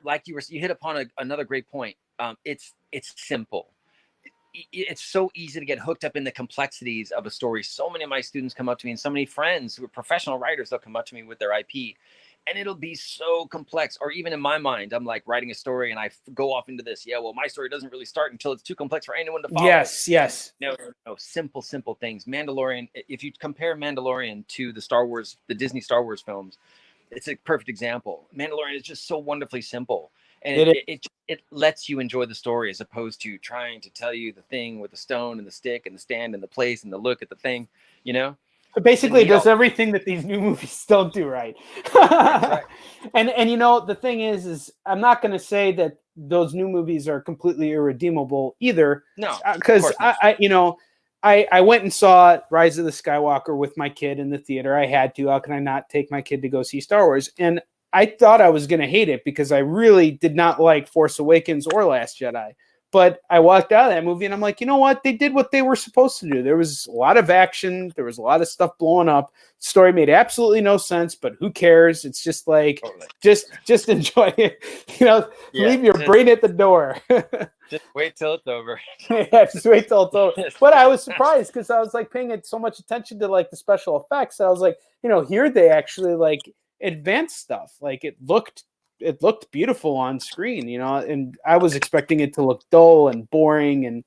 Like you hit upon another great point. It's simple. It's so easy to get hooked up in the complexities of a story. So many of my students come up to me, and so many friends who are professional writers, they'll come up to me with their IP, and it'll be so complex. Or even in my mind, I'm like writing a story and I go off into this. Yeah, well, my story doesn't really start until it's too complex for anyone to follow. Yes. No, simple things. Mandalorian, if you compare Mandalorian to the Disney Star Wars films, it's a perfect example. Mandalorian is just so wonderfully simple. And it lets you enjoy the story, as opposed to trying to tell you the thing with the stone and the stick and the stand and the place and the look at the thing, you know? So basically, it does everything that these new movies don't do right. Right. And you know, the thing is I'm not going to say that those new movies are completely irredeemable either. No, because I went and saw Rise of the Skywalker with my kid in the theater. I had to. How can I not take my kid to go see Star Wars? And I thought I was going to hate it because I really did not like Force Awakens or Last Jedi. But I walked out of that movie and I'm like, you know what? They did what they were supposed to do. There was a lot of action. There was a lot of stuff blowing up. The story made absolutely no sense, but who cares? It's just like, just enjoy it. Leave your brain at the door. Just wait till it's over. Yeah, just wait till it's over. But I was surprised because I was like paying so much attention to like the special effects. I was like, here they actually like advanced stuff. Like it looked beautiful on screen, and I was expecting it to look dull and boring, and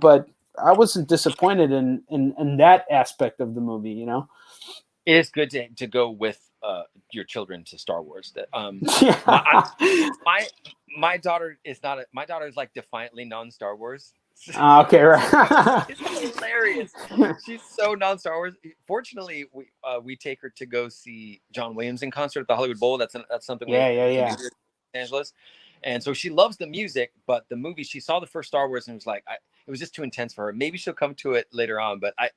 but I wasn't disappointed in that aspect of the movie. It is good to go with your children to Star Wars. That my daughter is not. My daughter is like defiantly non-Star Wars. Okay, right. It's hilarious. She's so non-Star Wars. Fortunately, we take her to go see John Williams in concert at the Hollywood Bowl. That's something we do in Los Angeles. And so she loves the music, but the movie, she saw the first Star Wars and was like, it was just too intense for her. Maybe she'll come to it later on, but I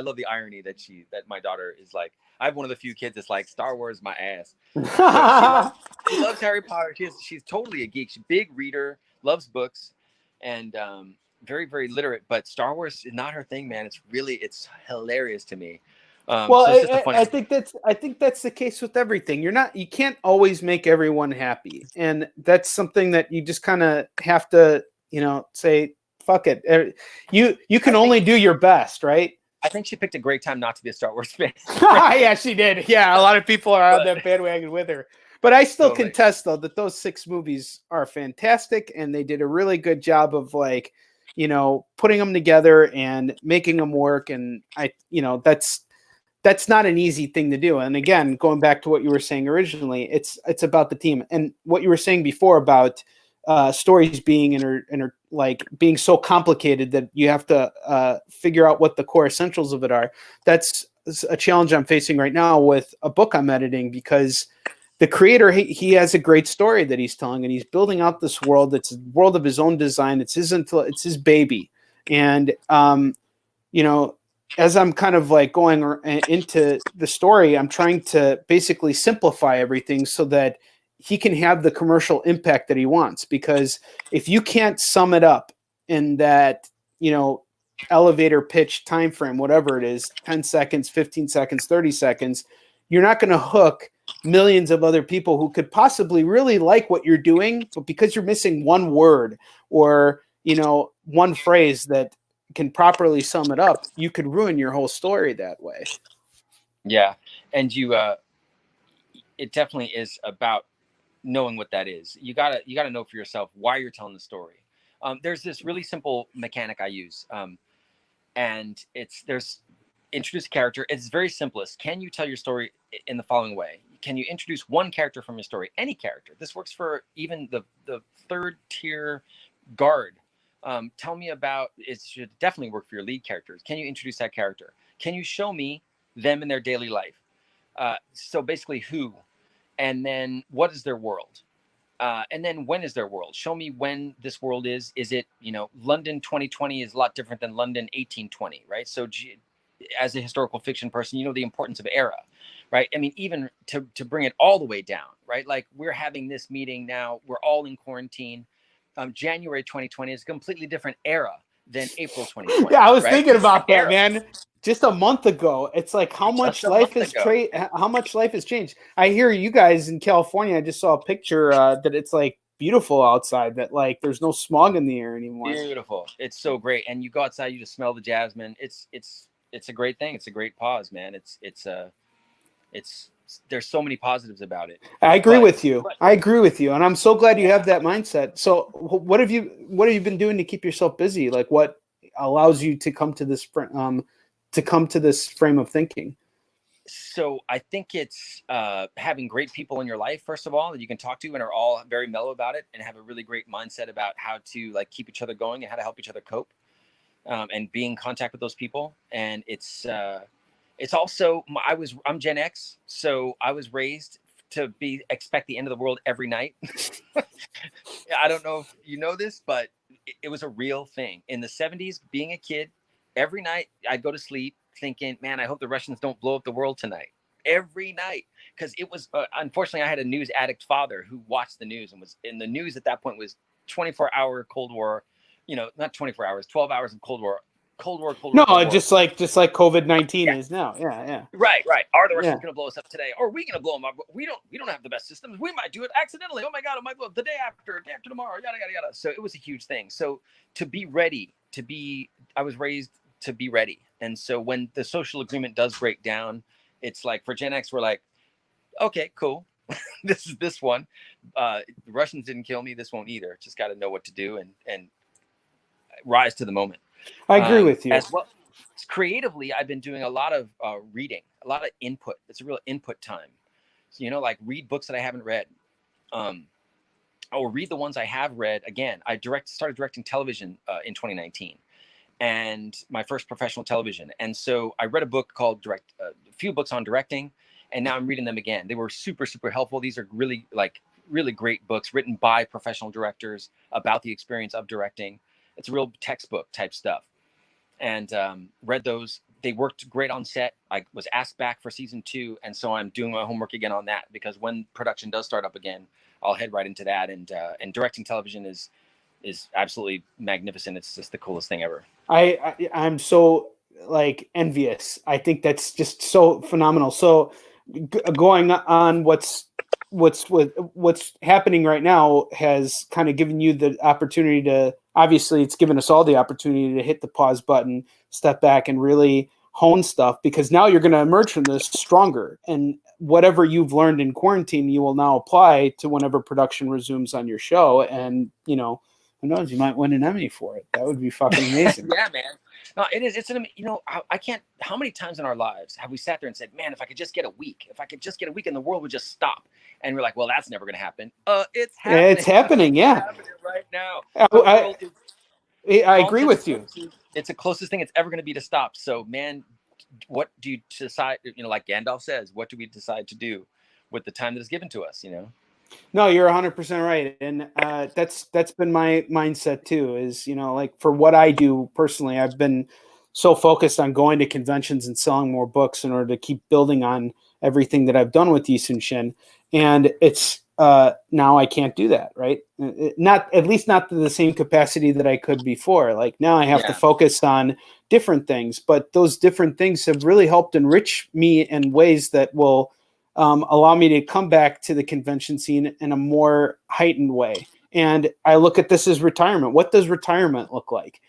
love the irony that my daughter is like, I have one of the few kids that's like, Star Wars my ass. She loves Harry Potter. She's totally a geek. She's a big reader, loves books, and very, very literate, but Star Wars is not her thing, man. It's hilarious to me. I think that's the case with everything. You can't always make everyone happy. And that's something that you just kind of have to, say, fuck it. You can only do your best, right? I think she picked a great time not to be a Star Wars fan. Yeah, she did. Yeah, a lot of people are on that bandwagon with her. But I still contest, though, that those 6 movies are fantastic, and they did a really good job of like, putting them together and making them work. And that's not an easy thing to do. And again, going back to what you were saying originally, it's about the team, and what you were saying before about stories being like being so complicated that you have to figure out what the core essentials of it are. That's a challenge I'm facing right now with a book I'm editing, because the creator, he has a great story that he's telling, and he's building out this world. It's a world of his own design. It's his baby. And, as I'm kind of like going into the story, I'm trying to basically simplify everything so that he can have the commercial impact that he wants. Because if you can't sum it up in that, elevator pitch time frame, whatever it is, 10 seconds, 15 seconds, 30 seconds, you're not going to hook millions of other people who could possibly really like what you're doing, but because you're missing one word or, one phrase that can properly sum it up, you could ruin your whole story that way. Yeah. And it definitely is about knowing what that is. You gotta know for yourself why you're telling the story. There's this really simple mechanic I use. And there's introduce a character. It's very simplest. Can you tell your story in the following way? Can you introduce one character from your story? Any character. This works for even the 3rd tier guard. Tell me about, it should definitely work for your lead characters. Can you introduce that character? Can you show me them in their daily life? So basically who, And then what is their world? And then when is their world? Show me when this world is. Is it, London 2020 is a lot different than London 1820, right? So as a historical fiction person, you know the importance of era, right? I mean, even to bring it all the way down, right? Like we're having this meeting now, we're all in quarantine. January 2020 is a completely different era than April 2020. Yeah, I was right? thinking about that, Era. man. Just a month ago, it's like how much life has changed. I hear you guys in California. I just saw a picture that it's like beautiful outside. That like there's no smog in the air anymore. Beautiful. It's so great. And you go outside, you just smell the jasmine. It's a great thing. It's a great pause, man. There's so many positives about it. I agree with you. And I'm so glad you have that mindset. So what have you been doing to keep yourself busy? Like what allows you to come to this frame of thinking? So I think it's having great people in your life, first of all, that you can talk to and are all very mellow about it and have a really great mindset about how to like keep each other going and how to help each other cope, and be in contact with those people. And it's also, I'm Gen X, so I was raised to expect the end of the world every night. I don't know if you know this, but it was a real thing. In the 70s, being a kid, every night I'd go to sleep thinking, man, I hope the Russians don't blow up the world tonight. Every night. Because it was, unfortunately, I had a news addict father who watched the news and was in the news at that point was 24-hour Cold War, not 24 hours, 12 hours of Cold War. No, just like COVID-19 is now. Yeah. Right. Are the Russians going to blow us up today? Or are we going to blow them up? We don't have the best systems. We might do it accidentally. Oh my God, it might blow up the day after tomorrow. Yada yada yada. So it was a huge thing. So to be ready, I was raised to be ready. And so when the social agreement does break down, it's like for Gen X, we're like, okay, cool. This is this one. The Russians didn't kill me. This won't either. Just got to know what to do and rise to the moment. I agree with you. As well, creatively, I've been doing a lot of reading, a lot of input. It's a real input time. So, like read books that I haven't read. Or read the ones I have read. Again, I started directing television in 2019, and my first professional television. And so I read a book called a few books on directing, and now I'm reading them again. They were super, super helpful. These are really great books written by professional directors about the experience of directing. It's real textbook type stuff. And read those. They worked great on set. I was asked back for season 2. And so I'm doing my homework again on that, because when production does start up again, I'll head right into that. And directing television is absolutely magnificent. It's just the coolest thing ever. I'm so like envious. I think that's just so phenomenal. So going on what's happening right now has kind of given you the opportunity to, obviously it's given us all the opportunity to hit the pause button, step back and really hone stuff, because now you're going to emerge from this stronger, and whatever you've learned in quarantine, you will now apply to whenever production resumes on your show. And, who knows, you might win an Emmy for it. That would be fucking amazing. Yeah, man. No, it is. It's I can't, how many times in our lives have we sat there and said, man, if I could just get a week and the world would just stop. And we're like, well, that's never going to happen. It's happening. Yeah, it's happening. Yeah. It's happening right now. I agree with you. It's the closest thing it's ever going to be to stop. So, man, what do you decide? Like Gandalf says, what do we decide to do with the time that is given to us? No, you're 100% right. And that's been my mindset too, is, like for what I do personally, I've been so focused on going to conventions and selling more books in order to keep building on everything that I've done with Yisun Shin. And it's now I can't do that, right? At least not to the same capacity that I could before. Like now I have to focus on different things, but those different things have really helped enrich me in ways that will allow me to come back to the convention scene in a more heightened way. And I look at this as retirement. What does retirement look like?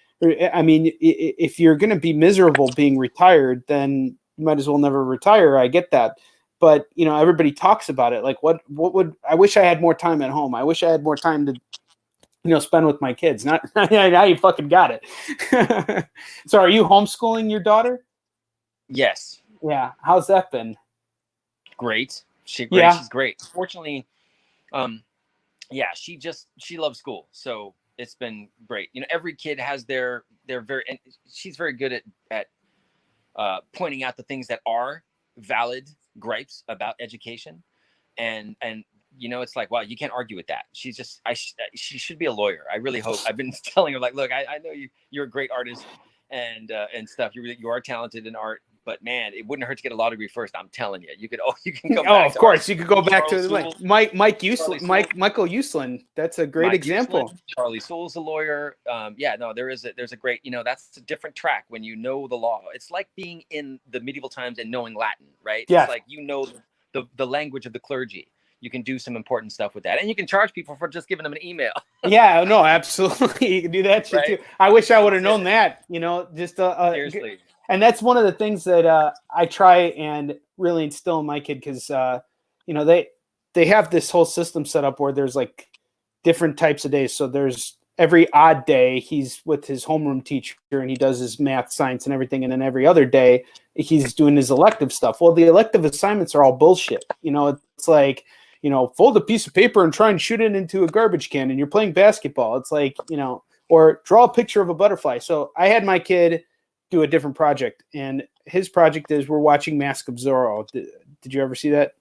I mean, if you're going to be miserable being retired, then you might as well never retire. I get that. But, everybody talks about it. Like I wish I had more time at home. I wish I had more time to, spend with my kids. Now you fucking got it. So are you homeschooling your daughter? Yes. Yeah. How's that been? Great. She's great. Fortunately, she loves school. So it's been great. Every kid has their and she's very good at pointing out the things that are valid gripes about education. and you know, it's like, wow, you can't argue with that. She's just, she should be a lawyer. I really hope. I've been telling her, like, look, I know you're a great artist and stuff. You are talented in art, but man, it wouldn't hurt to get a law degree first. I'm telling you, you can go. Oh, back of to course, art. you could go back to like Charlie Michael Uslan. That's a great Mike example. Uslan, Charlie Sewell's a lawyer. Yeah, no, there's a great, you know, that's a different track when you know the law. It's like being in the medieval times and knowing Latin, right? Yeah. It's like, you know, the language of the clergy. You can do some important stuff with that, and you can charge people for just giving them an email. Yeah, no, absolutely, you can do that shit too. I wish I would have known that. You know, just Seriously. And that's one of the things that I try and really instill in my kid, because you know, they have this whole system set up where there's like different types of days. So there's every odd day he's with his homeroom teacher and he does his math, science, and everything, and then every other day he's doing his elective stuff. Well, the elective assignments are all bullshit. You know, it's like, you know, fold a piece of paper and try and shoot it into a garbage can, and you're playing basketball. It's like, you know, or draw a picture of a butterfly. So I had my kid do a different project, and his project is we're watching Mask of Zorro. Did you ever see that?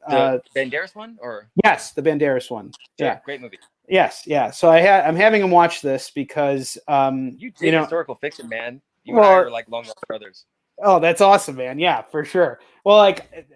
The Banderas one, or? Yes, the Banderas one. Sure, yeah, great movie. Yes, yeah. So I'm having him watch this because you dig know, historical fiction, man. You and I are like long lost brothers. Oh, that's awesome, man. Yeah, for sure. Well, like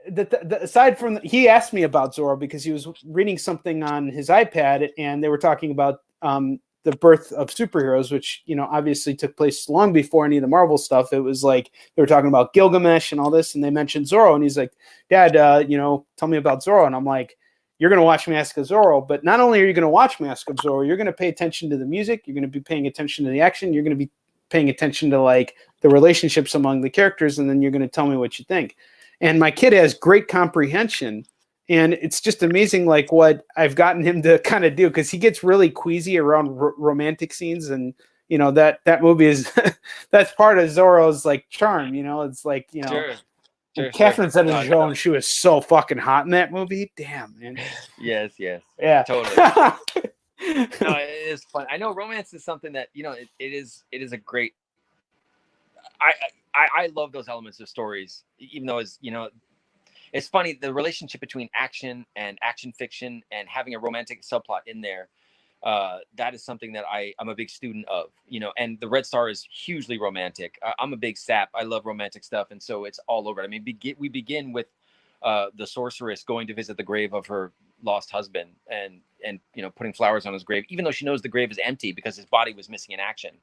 aside from he asked me about Zorro because he was reading something on his iPad, and they were talking about the birth of superheroes, which, you know, obviously took place long before any of the Marvel stuff. It was like they were talking about Gilgamesh and all this, and they mentioned Zorro, and he's like, Dad, you know, tell me about Zorro. And I'm like, you're going to watch Mask of Zorro, but not only are you going to watch Mask of Zorro, you're going to pay attention to the music, you're going to be paying attention to the action, you're going to be paying attention to like the relationships among the characters, and then you're going to tell me what you think. And my kid has great comprehension, and it's just amazing like what I've gotten him to kind of do, because he gets really queasy around romantic scenes, and you know that movie is that's part of Zorro's like charm. You know, it's like, you know, Catherine Zeta-Jones, she was so fucking hot in that movie. Damn, man. Yes, yeah, totally. No, it is fun. I know romance is something that, you know, it is a great. I love those elements of stories, even though, it's, you know, it's funny, the relationship between action and action fiction and having a romantic subplot in there. That is something that I'm a big student of, you know, and the Red Star is hugely romantic. I'm a big sap. I love romantic stuff. And so it's all over. I mean, we begin with the sorceress going to visit the grave of her lost husband and, you know, putting flowers on his grave, even though she knows the grave is empty because his body was missing in action.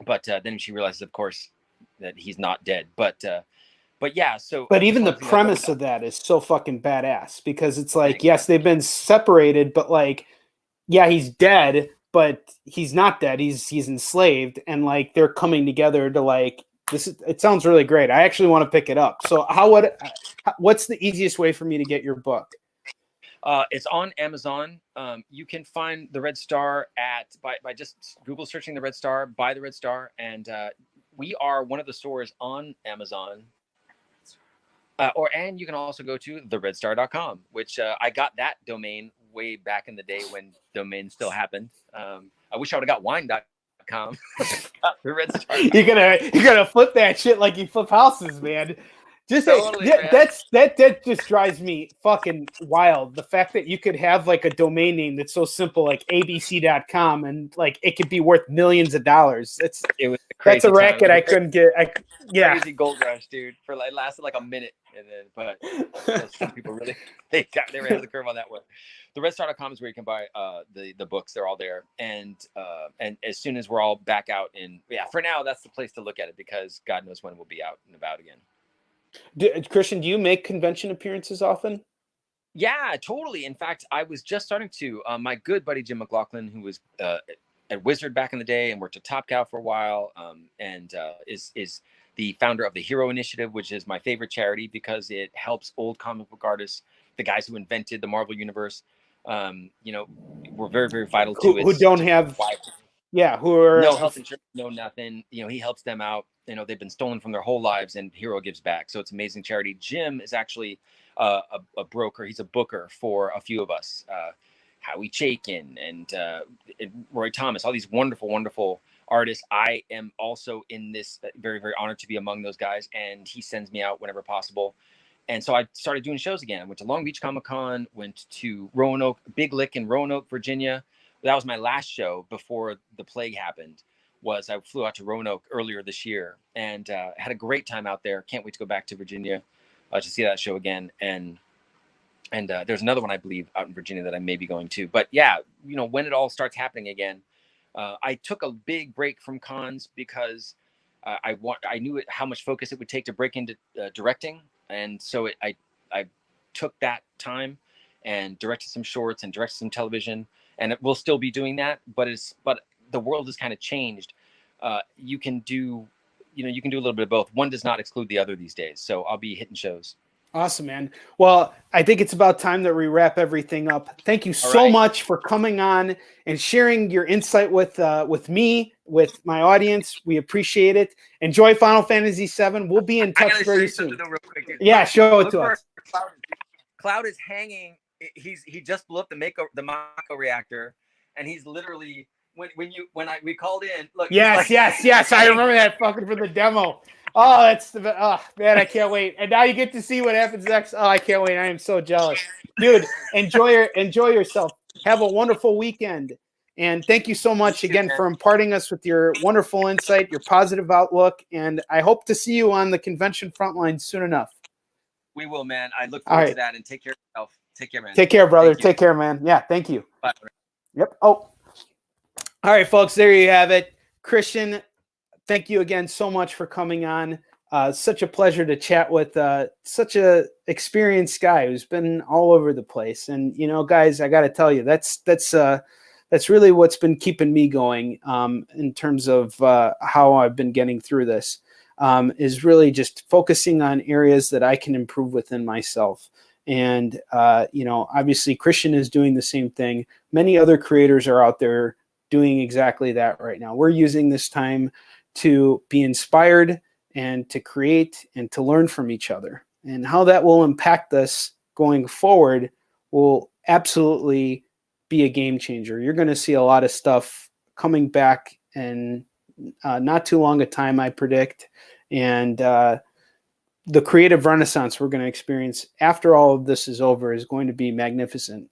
But then she realizes, of course, that he's not dead. But yeah, so. But even the premise of that is so fucking badass, because it's like, yes, they've been separated, but like, yeah, he's dead, but he's not dead. He's enslaved, and like they're coming together to like this. It sounds really great. I actually want to pick it up. So what's the easiest way for me to get your book? It's on Amazon. You can find the Red Star by just Google searching the Red Star, buy the Red Star, and we are one of the stores on Amazon. And you can also go to theredstar.com, which I got that domain way back in the day when domains still happened. I wish I would have got wine.com. The Red Star. You're gonna flip that shit like you flip houses, man. Just totally, man. That just drives me fucking wild. The fact that you could have like a domain name that's so simple, like abc.com, and like it could be worth millions of dollars. That's a racket I couldn't get. Crazy gold rush, dude. It lasted like a minute, and then but some people really they were ahead of the curve on that one. The redstar.com is where you can buy the books. They're all there, and as soon as we're all back out for now, that's the place to look at it, because God knows when we'll be out and about again. Christian, do you make convention appearances often? Yeah, totally. In fact, I was just starting to. My good buddy Jim McLaughlin, who was at Wizard back in the day and worked at Top Cow for a while, and is the founder of the Hero Initiative, which is my favorite charity because it helps old comic book artists, the guys who invented the Marvel Universe. You know, we're very, very vital to it. Who don't have, who are no health insurance, no nothing. You know, he helps them out. You know, they've been stolen from their whole lives, and Hero gives back. So it's an amazing charity. Jim is actually a broker. He's a booker for a few of us, Howie Chaykin and Roy Thomas, all these wonderful, wonderful artists. I am also in this very, very honored to be among those guys, and he sends me out whenever possible. And so I started doing shows again. I went to Long Beach Comic-Con, went to Roanoke, Big Lick in Roanoke, Virginia. That was my last show before the plague happened. I flew out to Roanoke earlier this year and had a great time out there. Can't wait to go back to Virginia to see that show again. And there's another one, I believe, out in Virginia that I may be going to. But yeah, when it all starts happening again, I took a big break from cons because I knew how much focus it would take to break into directing. And so I took that time and directed some shorts and directed some television, and it will still be doing that. But the world has kind of changed. You can do a little bit of both. One does not exclude the other these days. So I'll be hitting shows. Awesome, man. Well, I think it's about time that we wrap everything up. Thank you so much for coming on and sharing your insight with me, with my audience. We appreciate it. Enjoy Final Fantasy VII. We'll be in touch very soon. Real quick, yeah, show it to us. Cloud is hanging. He just blew up the Mako reactor, and he's literally when we called in. Look. Yes. I remember that fucking for the demo. Oh, man, I can't wait. And now you get to see what happens next. Oh, I can't wait. I am so jealous. Dude, enjoy yourself. Have a wonderful weekend. And thank you so much again for imparting us with your wonderful insight, your positive outlook. And I hope to see you on the convention front line soon enough. We will, man. I look forward to that, and take care of yourself. Take care, man. Take care, brother. Take care, man. Yeah, thank you. Bye. Yep. Oh, all right, folks. There you have it. Christian, thank you again so much for coming on. Such a pleasure to chat with such a experienced guy who's been all over the place. And guys, I got to tell you, that's really what's been keeping me going in terms of how I've been getting through this. Is really just focusing on areas that I can improve within myself. And obviously, Christian is doing the same thing. Many other creators are out there doing exactly that right now. We're using this time to be inspired and to create and to learn from each other. And how that will impact us going forward will absolutely be a game changer. You're going to see a lot of stuff coming back in not too long a time, I predict. And the creative renaissance we're going to experience after all of this is over is going to be magnificent.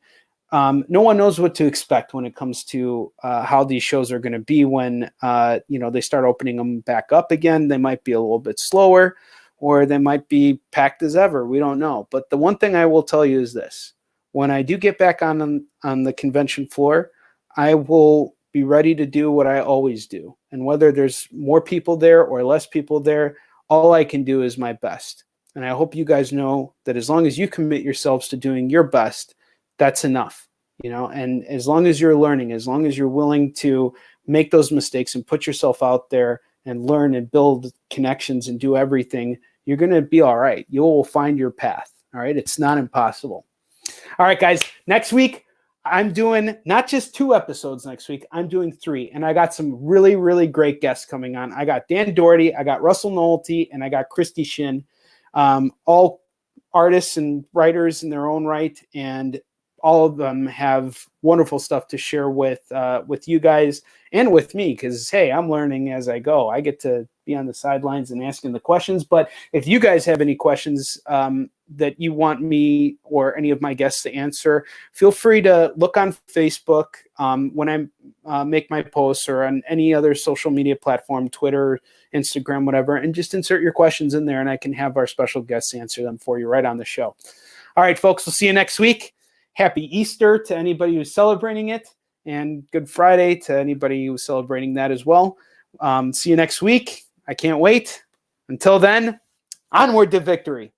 No one knows what to expect when it comes to how these shows are going to be when they start opening them back up again. They might be a little bit slower, or they might be packed as ever. We don't know. But the one thing I will tell you is this: when I do get back on the convention floor, I will be ready to do what I always do. And whether there's more people there or less people there, all I can do is my best. And I hope you guys know that as long as you commit yourselves to doing your best, that's enough, and as long as you're learning, as long as you're willing to make those mistakes and put yourself out there and learn and build connections and do everything, you're going to be all right. You will find your path. All right. It's not impossible. All right, guys, next week, I'm doing not just 2 episodes next week, I'm doing 3. And I got some really, really great guests coming on. I got Dan Doherty, I got Russell Nolte, and I got Christy Shin, all artists and writers in their own right. And all of them have wonderful stuff to share with you guys and with me, because, hey, I'm learning as I go. I get to be on the sidelines and asking the questions. But if you guys have any questions that you want me or any of my guests to answer, feel free to look on Facebook when I make my posts, or on any other social media platform, Twitter, Instagram, whatever, and just insert your questions in there, and I can have our special guests answer them for you right on the show. All right, folks, we'll see you next week. Happy Easter to anybody who's celebrating it, and Good Friday to anybody who's celebrating that as well. See you next week. I can't wait. Until then, onward to victory.